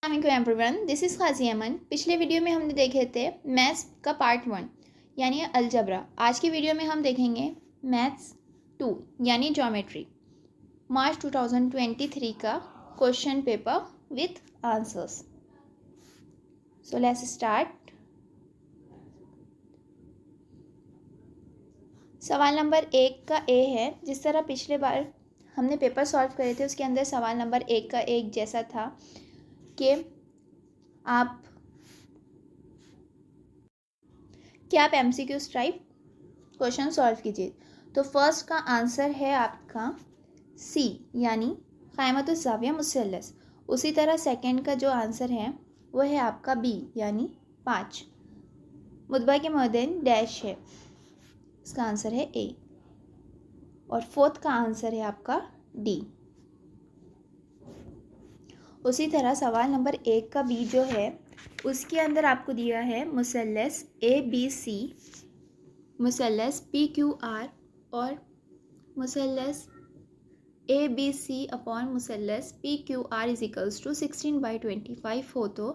Everyone, this is खाजी अमन। पिछले video में हमने देखे थे मैथ्स का पार्ट 1 यानी अलजबरा। आज की वीडियो में हम देखेंगे मैथ्स 2 यानी ज्योमेट्री, मार्च 2023 का question paper with answers. So let's start. सवाल नंबर 1 का ए है। जिस तरह पिछले बार हमने पेपर सॉल्व करे थे उसके अंदर सवाल नंबर 1 का एक जैसा था कि आप MCQ टाइप क्वेश्चन सॉल्व कीजिए। तो फर्स्ट का आंसर है आपका सी यानी क़यामतुज़ ज़ाविया मुसल्लस। उसी तरह सेकंड का जो आंसर है वो है आपका बी यानी 5 मुतबा के मौदैन डैश है। इसका आंसर है ए। और फोर्थ का आंसर है आपका डी। उसी तरह सवाल नंबर 1 का बी जो है उसके अंदर आपको दिया है मुसल्लस ABC, मुसल्लस PQR और मुसल्लस ABC अपॉन मुसल्लस PQR इज इक्वल्स टू 16/25 हो तो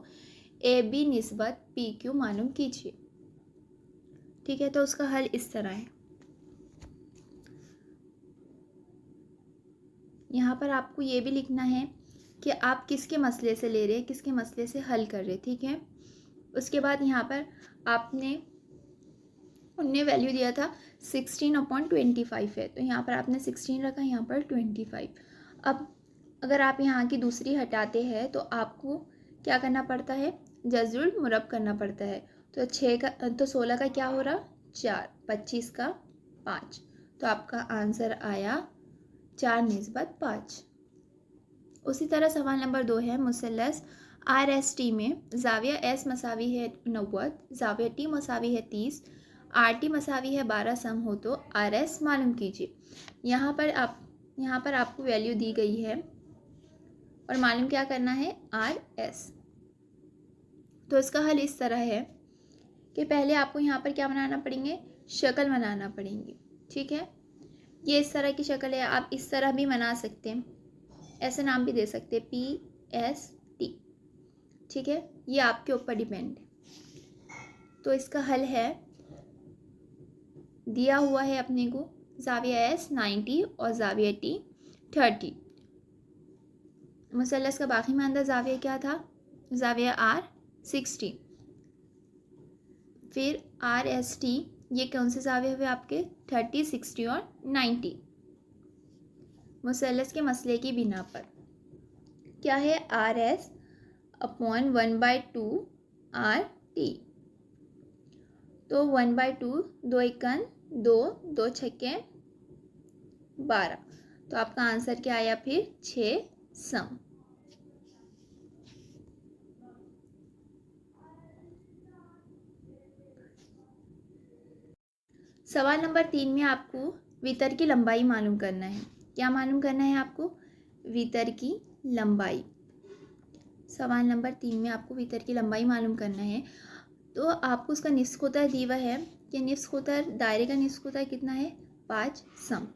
AB निस्बत PQ मालूम कीजिए। ठीक है, तो उसका हल इस तरह है। यहाँ पर आपको ये भी लिखना है कि आप किसके मसले से ले रहे हैं, किसके मसले से हल कर रहे हैं। ठीक है, उसके बाद यहाँ पर उनने वैल्यू दिया था 16/25 है, तो यहाँ पर आपने 16 रखा, यहाँ पर 25। अब अगर आप यहाँ की दूसरी हटाते हैं तो आपको क्या करना पड़ता है, जज़ुल मुरब करना पड़ता है। तो 16 का क्या हो रहा 4, 25 का 5, तो आपका आंसर आया 4 निस्बत 5। उसी तरह सवाल नंबर 2 है मुसल्लस RST में ज़ाविया S मसावी है 90, ज़ाविया T मसावी है 30, RT मसावी है 12 सम हो तो RS मालूम कीजिए। यहाँ पर आपको वैल्यू दी गई है और मालूम क्या करना है RS। तो इसका हल इस तरह है कि पहले आपको यहाँ पर क्या बनाना पड़ेंगे, शक्ल बनाना पड़ेंगी। ठीक है, ये इस तरह की शक्ल है, आप इस तरह भी बना सकते हैं, ऐसे नाम भी दे सकते हैं PST। ठीक है, ये आपके ऊपर डिपेंड है। तो इसका हल है, दिया हुआ है अपने को ज़ाविया S 90 और ज़ाविया T 30। मुसल्लस का बाकी मानदा ज़ाविया क्या था, ज़ाविया R 60। फिर RST ये कौन से ज़ाविया हुए आपके 30, 60 और 90। मुसल्लस के मसले की बिना पर क्या है RS अपॉन 1/2 RT। तो 1/2, 2 एकन 2, 2 छक्के 12, तो आपका आंसर क्या आया फिर 6 सम। सवाल नंबर 3 में आपको वितर की लंबाई मालूम करना है। क्या मालूम करना है आपको, वितर की लंबाई। सवाल नंबर 3 में आपको वितर की लंबाई मालूम करना है। तो आपको उसका निस्फ कोतर दी हुआ है कि निस्फ कोतर, दायरे का निस्फ कोतर कितना है 5 सम।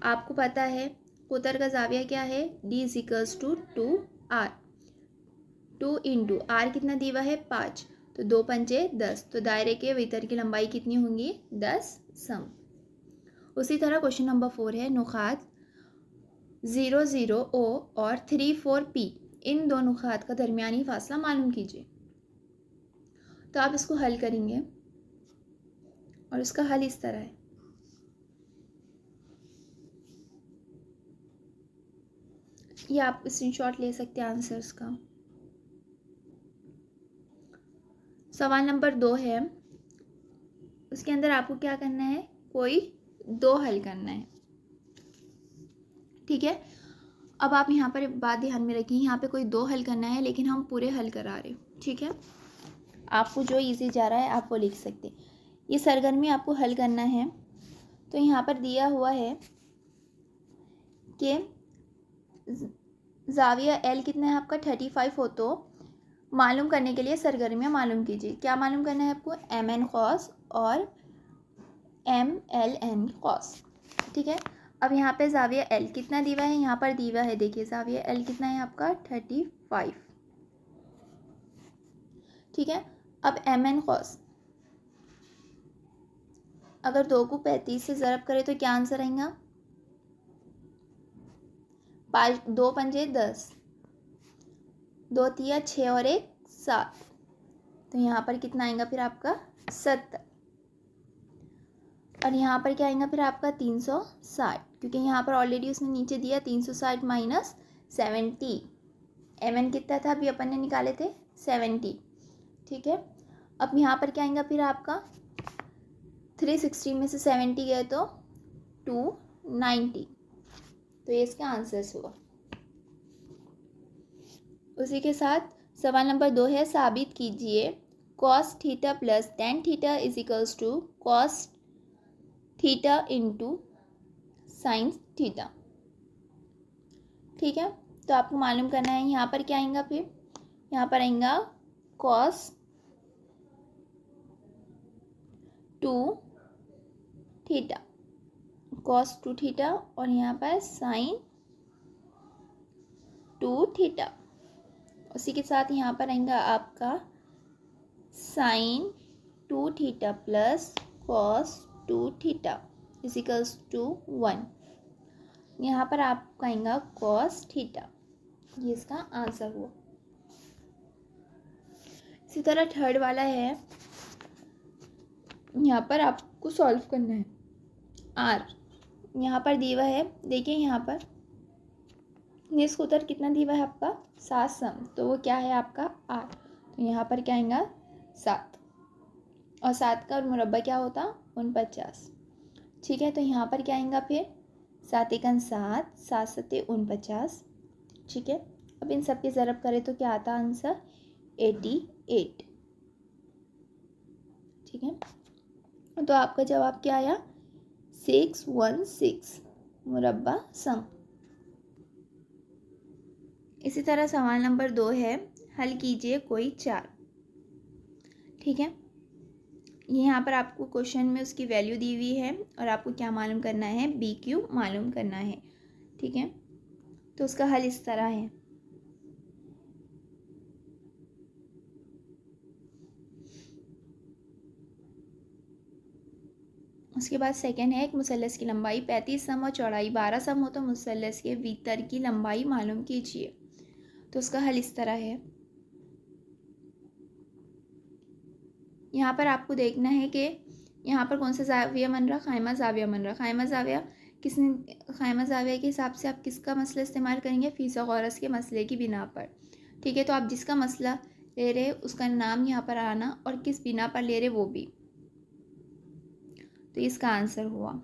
आपको पता है कोतर का ज़ाविया क्या है D is equals to 2R। 2 into R कितना दी हुआ है 5, तो 2 पंचे 10, तो दायरे के वितर की लंबाई कितनी होंगी 10 सम। उसी तरह क्वेश्चन नंबर 4 है नुकात 0, 0 O और 3, 4 P, इन दो नुकात का दरमियानी फासला मालूम कीजिए। तो आप इसको हल करेंगे और उसका हल इस तरह है। ये आप स्क्रीनशॉट ले सकते हैं आंसर्स का। सवाल नंबर 2 है, उसके अंदर आपको क्या करना है, कोई 2 हल करना है। ठीक है, अब आप यहाँ पर बात ध्यान में रखिए, यहाँ पे कोई 2 हल करना है लेकिन हम पूरे हल करा रहे हैं। ठीक है, आपको जो इजी जा रहा है आप वो लिख सकते हैं। ये सरगर्मी आपको हल करना है। तो यहाँ पर दिया हुआ है कि ज़ाविया L कितना है आपका 35 हो तो मालूम करने के लिए सरगर्मियाँ मालूम कीजिए। क्या मालूम करना है आपको, MN कॉस और MLN कॉस। ठीक है, अब यहाँ पे ज़ाविया L कितना दी हुआ है, यहाँ पर दी हुआ है, देखिए ज़ाविया L कितना है आपका 35। ठीक है। अब एम एन कॉस, अगर 2 को 35 से ज़रब करें तो क्या आंसर आएगा? 5, 2 पंजे 10, 2 तिया 6 और 1 7, तो यहाँ पर कितना आएगा फिर आपका 70। और यहाँ पर क्या आएगा फिर आपका 360, क्योंकि यहाँ पर ऑलरेडी उसने नीचे दिया 360 माइनस 70। एम एन कितना था अभी अपन ने निकाले थे 70, ठीक है। अब यहाँ पर क्या आएगा फिर आपका 360 में से 70 गए तो 290, तो ये इसका आंसर्स हुआ। उसी के साथ सवाल नंबर 2 है, साबित कीजिए cos theta plus tan theta is equals to cos theta into sine theta. ठीक है, तो आपको मालूम करना है यहाँ पर क्या आएगा फिर, यहाँ पर आएगा cos 2 थीटा, cos 2 थीटा, और यहाँ पर साइन 2 थीटा। उसी के साथ यहाँ पर आएगा आपका sine 2 theta plus cos 2 theta is equals to 1। यहाँ पर आपका आएगा cos थीटा, ये इसका आंसर हुआ। इसी तरह थर्ड वाला है, यहाँ पर आपको सॉल्व करना है r, यहाँ पर दिया है, देखिए यहाँ पर निष्ठ उत्तर कितना दिया है आपका 7 सम, तो वो क्या है आपका r, तो यहाँ पर क्या आएगा 7, और 7 का मुरब्बा क्या होता 49। ठीक है, तो यहाँ पर क्या आएगा फिर 7 एकन 7, 7 सत्ते 49। ठीक है, अब इन सब के ज़रब करें तो क्या आता आंसर 88। ठीक है, तो आपका जवाब क्या आया 616 मुरब्बा सम। इसी तरह सवाल नंबर 2 है, हल कीजिए कोई 4। ठीक है, यहाँ पर आपको क्वेश्चन में उसकी वैल्यू दी हुई है और आपको क्या मालूम करना है, बी क्यू मालूम करना है। ठीक है, तो उसका हल इस तरह है, उसके बाद सेकंड है, एक मुसल्लस की लंबाई 35 सम और चौड़ाई 12 सम हो तो मुसल्लस के भीतर की लंबाई मालूम कीजिए। तो उसका हल इस तरह है, यहाँ पर आपको देखना है कि यहाँ पर कौन सा जाविया बन रहा, खाइमा जाविया बन रहा। खाइमा जाविया किसने, खाइमा जाविया के हिसाब से आप किसका मसला इस्तेमाल करेंगे, फिसागोरस के मसले की बिना पर। ठीक है, तो आप जिसका मसला ले रहे उसका नाम यहाँ पर आना और किस बिना पर ले रहे वो भी, तो इसका आंसर हुआ।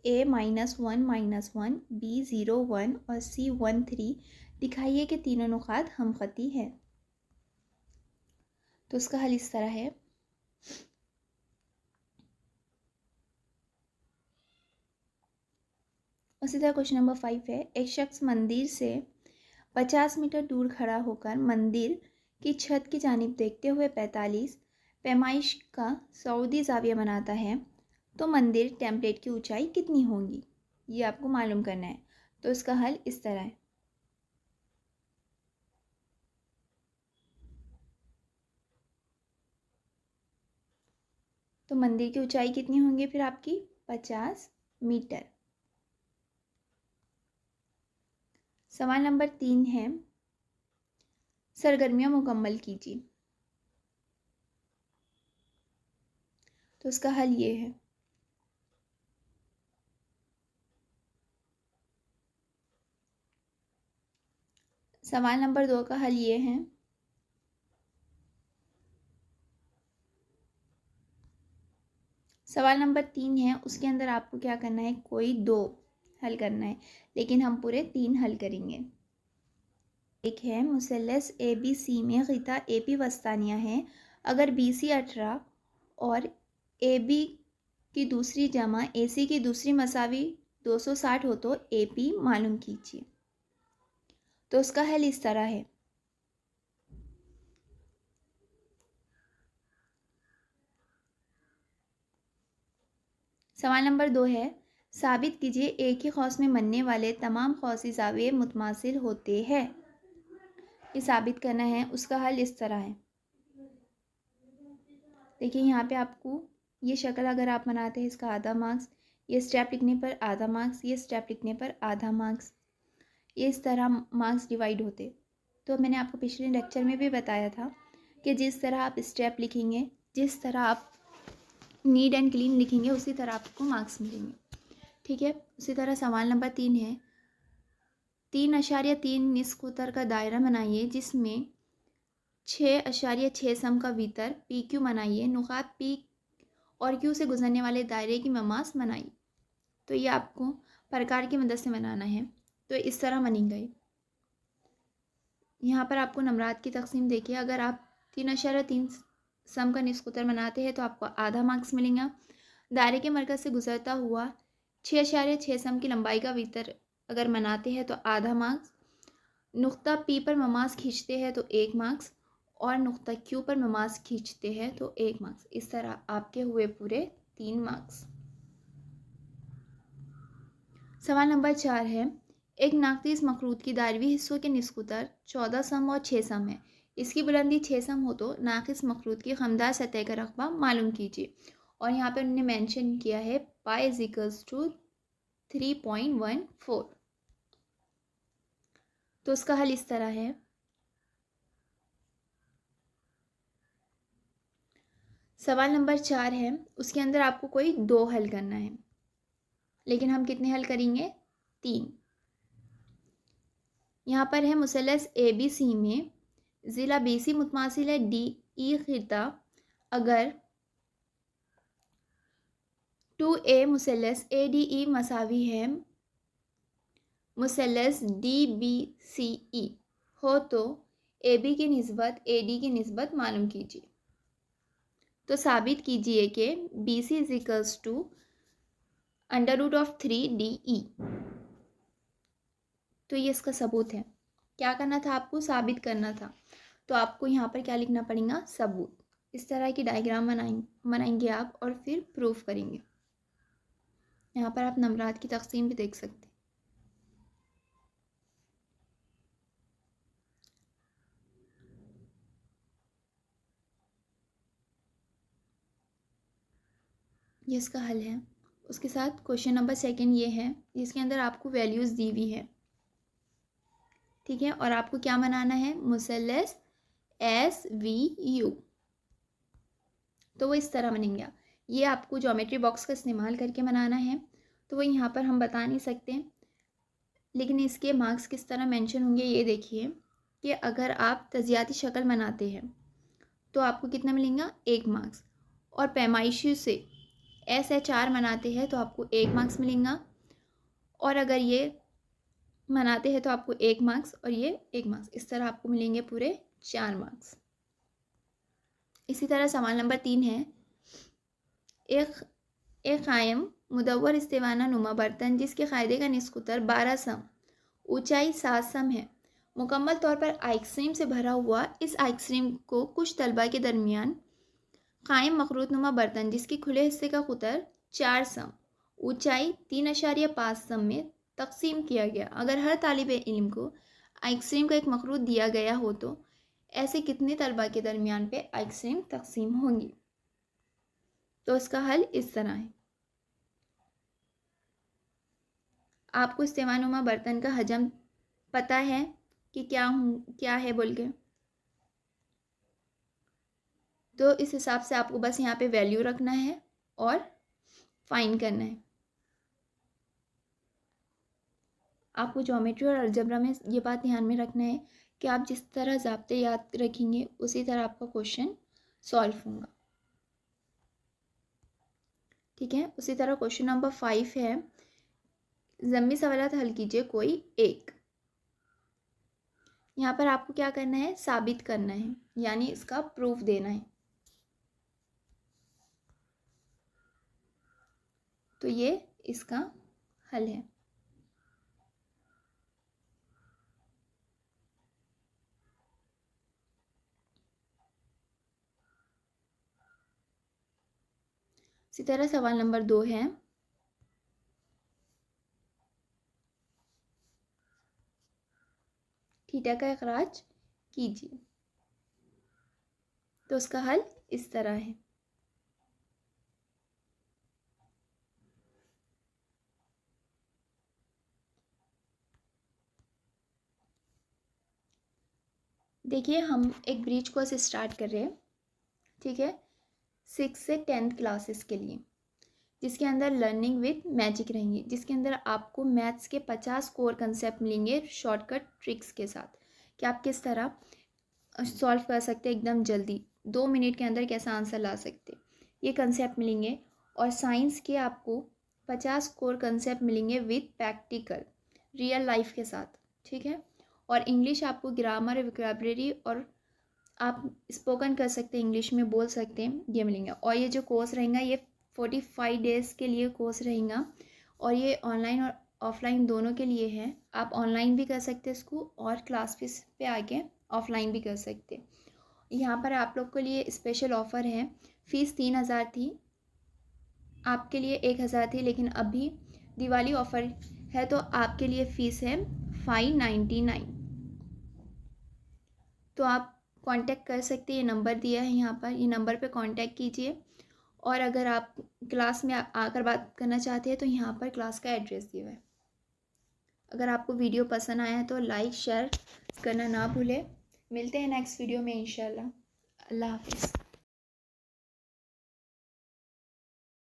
A-1-1, B-0-1 और C-1-3 दिखाइए कि तीनों नुकात हमखती है। तो उसका हल इस तरह है, उसी तरह क्वेश्चन नंबर 5 है, एक शख्स मंदिर से 50 मीटर दूर खड़ा होकर मंदिर की छत की जानिब देखते हुए 45 पैमाइश का सऊदी जाविया बनाता है, तो मंदिर टेम्पलेट की ऊंचाई कितनी होगी, ये आपको मालूम करना है। तो इसका हल इस तरह है, तो मंदिर की ऊंचाई कितनी होंगी फिर आपकी 50 मीटर। सवाल नंबर 3 है, सरगर्मियाँ मुकम्मल कीजिए। तो उसका हल ये है, सवाल नंबर 2 का हल ये है, सवाल नंबर 3 है, उसके अंदर आपको क्या करना है, कोई 2 हल करना है, लेकिन हम पूरे 3 हल करेंगे। एक है, मुसल्लस ए बी सी में ग़िता ए पी वस्तानिया है, अगर बी सी 18 और ए बी की दूसरी जमा ए सी की दूसरी मसावी 260 हो तो ए पी मालूम कीजिए। तो उसका हल इस तरह है, सवाल नंबर 2 है, साबित कीजिए एक ही कौस में बनने वाले तमाम कौसी ज़ाविये मुतमासिल होते हैं। ये साबित करना है। उसका हल इस तरह है। देखिए यहाँ पे आपको ये शक्ल अगर आप बनाते हैं, इसका आधा मार्क्स, ये स्टेप लिखने पर आधा मार्क्स, ये स्टेप लिखने पर आधा मार्क्स, ये इस तरह मार्क्स डिवाइड होते। तो मैंने आपको पिछले लेक्चर में भी बताया था कि जिस तरह आप स्टेप लिखेंगे, जिस तरह आप नीट एंड क्लीन लिखेंगे, उसी तरह आपको मार्क्स मिलेंगे। ठीक है। उसी तरह सवाल नंबर 3 है, 3.3 निस्फ उत्तर का दायरा बनाइए जिसमें 6.6 सम का भीतर पी क्यू बनाइए, नुकात पी और क्यू से गुजरने वाले दायरे की ममास बनाइए। तो ये आपको प्रकार की मदद से बनाना है। तो इस तरह बनेंगे। यहाँ पर आपको नंबरात की तकसीम देखिए, अगर आप 3.3 सम का निस्फ उत्तर बनाते हैं तो आपको आधा मार्क्स मिलेगा। दायरे के मरकज़ से गुजरता हुआ 6.6 सम की लंबाई का भीतर अगर बनाते हैं तो आधा मार्क्स, नुक्ता पी पर ममास खींचते हैं तो 1 मार्क्स, और नुक्ता क्यू पर ममास खींचते हैं तो 1 मार्क्स। इस तरह आपके हुए पूरे 3 मार्क्स। सवाल नंबर 4 है, एक नाक़िस मखरूत की दायरवी हिस्सों के निस्फ उत्तर 14 सम और 6 सम है। इसकी बुलंदी 6 सम हो तो नाक़िस मखरूत की खमदार सतह का रकबा मालूम कीजिए। और यहाँ पर उन्होंने मेंशन किया है पाई इज इक्वल्स टू 3.14। तो उसका हल इस तरह है। सवाल नंबर 4 है, उसके अंदर आपको कोई 2 हल करना है, लेकिन हम कितने हल करेंगे? 3। यहाँ पर है मुसल्लस ए बी सी में ज़िला बी सी मुतमासिल है डी ई खिता अगर 2A मुसल्लस ए डी ई मसावी है मुसल्लस डी बी सी ई हो तो ए बी की निस्बत ए डी की निस्बत मालूम कीजिए। तो साबित कीजिए कि B C is equals to √3DE। तो ये इसका सबूत है। क्या करना था आपको? साबित करना था। तो आपको यहाँ पर क्या लिखना पड़ेगा? सबूत। इस तरह की डायग्राम बनाएंगे आप और फिर प्रूफ करेंगे। यहाँ पर आप नंबरात की तकसीम भी देख सकते हैं। ये इसका हल है। उसके साथ क्वेश्चन नंबर 2 ये है, जिसके अंदर आपको वैल्यूज़ दी हुई है। ठीक है। और आपको क्या बनाना है? मुसल्लस SVU। तो वो इस तरह बनेंगे। ये आपको ज्योमेट्री बॉक्स का इस्तेमाल करके बनाना है। तो वो यहाँ पर हम बता नहीं सकते, लेकिन इसके मार्क्स किस तरह मेंशन होंगे ये देखिए कि अगर आप तजियाती शक्ल बनाते हैं तो आपको कितना मिलेगा? 1 मार्क्स। और पैमाइशी से SHR बनाते हैं तो आपको 1 मार्क्स मिलेगा। और अगर ये बनाते हैं तो आपको 1 मार्क्स और ये 1 मार्क्स। इस तरह आपको मिलेंगे पूरे 4 मार्क्स। इसी तरह सवाल नंबर 3 है, एक कायम मुदव्वर इस्तिवाना नुमा बर्तन जिसके क़ायदे का निस्फ उत्तर 12 सम, ऊंचाई 7 सम है, मुकम्मल तौर पर आइसक्रीम से भरा हुआ। इस आइसक्रीम को कुछ तलबा के दरमियान कायम मखरूत नुमा बर्तन जिसके खुले हिस्से का कुतर 4 सम, ऊंचाई 3.5 सम में तकसीम किया गया। अगर हर तालिब इल्म को आइसक्रीम का एक मखरूत दिया गया हो तो ऐसे कितने तलबा के दरमियान पे आइसक्रीम तकसीम होंगी? तो इसका हल इस तरह है। आपको इस्तेमानुमा बर्तन का हजम पता है कि क्या है बोल के, तो इस हिसाब से आपको बस यहाँ पे वैल्यू रखना है और फाइंड करना है। आपको ज्योमेट्री और अलजबरा में ये बात ध्यान में रखना है कि आप जिस तरह ज़ाब्ते याद रखेंगे उसी तरह आपका क्वेश्चन सॉल्व होगा। ठीक है। उसी तरह क्वेश्चन नंबर 5 है, ज़म्मी सवालात हल कीजिए कोई एक। यहाँ पर आपको क्या करना है? साबित करना है, यानी इसका प्रूफ देना है। तो ये इसका हल है। इसी तरह सवाल नंबर 2 है, थीटा का इखराज कीजिए। तो उसका हल इस तरह है। देखिए हम एक ब्रीच कोर्स स्टार्ट कर रहे हैं, ठीक है, 6 से 10th क्लासेस के लिए, जिसके अंदर लर्निंग विद मैजिक रहेंगी, जिसके अंदर आपको मैथ्स के 50 कोर कंसेप्ट मिलेंगे शॉर्टकट ट्रिक्स के साथ कि आप किस तरह सॉल्व कर सकते हैं एकदम जल्दी, 2 मिनट के अंदर कैसा आंसर ला सकते, ये कंसेप्ट मिलेंगे। और साइंस के आपको 50 कोर कंसेप्ट मिलेंगे विद प्रैक्टिकल रियल लाइफ के साथ, ठीक है। और इंग्लिश आपको ग्रामर, वोकैबुलरी और आप स्पोकन कर सकते हैं, इंग्लिश में बोल सकते हैं, ये मिलेंगे। और ये जो कोर्स रहेगा ये 45 डेज़ के लिए कोर्स रहेगा और ये ऑनलाइन और ऑफलाइन दोनों के लिए है। आप ऑनलाइन भी कर सकते हैं इसको और क्लास फीस पे आके ऑफलाइन भी कर सकते हैं। यहाँ पर आप लोग के लिए स्पेशल ऑफ़र है, फ़ीस 3000 थी, आपके लिए 1000 थी, लेकिन अभी दिवाली ऑफ़र है तो आपके लिए फ़ीस है 599। तो आप कांटेक्ट कर सकते हैं, ये नंबर दिया है यहाँ पर, ये नंबर पे कांटेक्ट कीजिए। और अगर आप क्लास में आकर बात करना चाहते हैं तो यहाँ पर क्लास का एड्रेस दिया हुआ है। अगर आपको वीडियो पसंद आया है तो लाइक शेयर करना ना भूलें। मिलते हैं नेक्स्ट वीडियो में इंशाल्लाह। अल्लाह हाफिज़।